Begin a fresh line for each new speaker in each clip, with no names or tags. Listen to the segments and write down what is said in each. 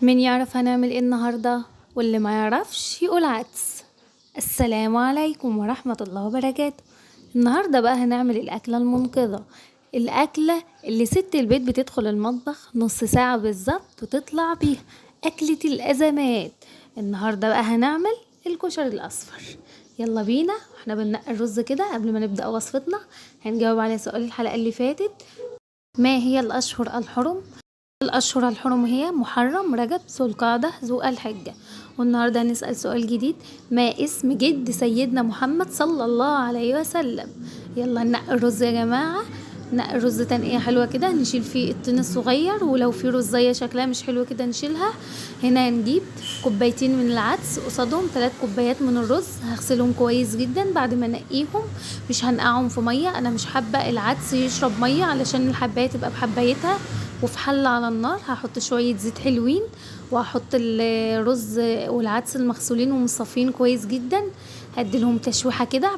مين يعرف هنعمل ايه النهاردة؟ واللي ما يعرفش يقول عدس. السلام عليكم ورحمة الله وبركاته. النهاردة بقى هنعمل الأكلة المنقذة، الأكلة اللي ست البيت بتدخل المطبخ نص ساعة بالظبط وتطلع بيها، أكلة الأزمات. النهاردة بقى هنعمل الكشري الأصفر. يلا بينا. احنا بننقي الرز كده قبل ما نبدأ وصفتنا. هنجاوب على سؤال الحلقة اللي فاتت: ما هي الأشهر الحرم؟ الأشهر الحرم هي محرم، رجب، ذو القعدة، ذو الحجة. والنهاردة هنسأل سؤال جديد: ما اسم جد سيدنا محمد صلى الله عليه وسلم؟ يلا ننقي الرز يا جماعة. ننقي الرز تنقية حلوة كده، نشيل فيه الطين الصغير، ولو في رزية شكلها مش حلو كده نشيلها. هنا هنجيب كوبايتين من العدس، قصادهم 3 كوبايات من الرز. هغسلهم كويس جدا بعد ما انقيهم، مش هنقعهم في مية. انا مش حابة العدس يشرب مية علشان الحباية تبقى بحبايتها. وفي حلة على النار هحط شوية زيت حلوين، وهحط الرز والعدس المغسولين ومصفين كويس جدا. هديلهم تشويحة كده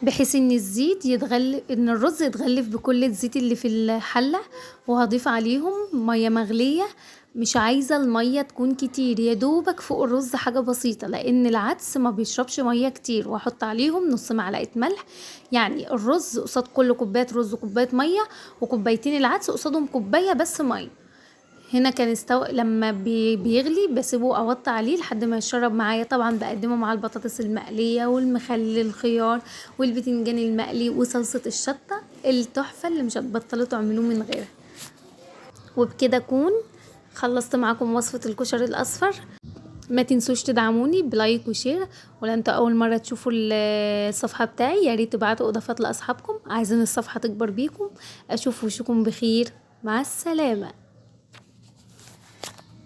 بحيث ان الزيت يتغلف، ان الرز يتغلف بكل الزيت اللي في الحلة. وهضيف عليهم مية مغلية، مش عايزة المية تكون كتير، يا دوبك فوق الرز حاجة بسيطة لان العدس ما بيشربش مية كتير. وهحط عليهم نص معلقة ملح، يعني الرز قصاد كل كوباية رز كوباية مية، وكوبايتين العدس قصادهم كوباية بس مية. هنا كان لما بيغلي بسيبه اوطي عليه لحد ما يشرب معايا. طبعا بقدمه مع البطاطس المقليه والمخلل الخيار والبتنجان المقلي وصلصه الشطه التحفه اللي مش هتبطلوا تعملوه من غيرها. وبكده اكون خلصت معاكم وصفه الكشري الاصفر. ما تنسوش تدعموني بلايك وشير، ولو انتوا اول مره تشوفوا الصفحه بتاعي يا ريت تبعتوا اضافات لاصحابكم. عايزين الصفحه تكبر بيكم. اشوف وشكم بخير. مع السلامه.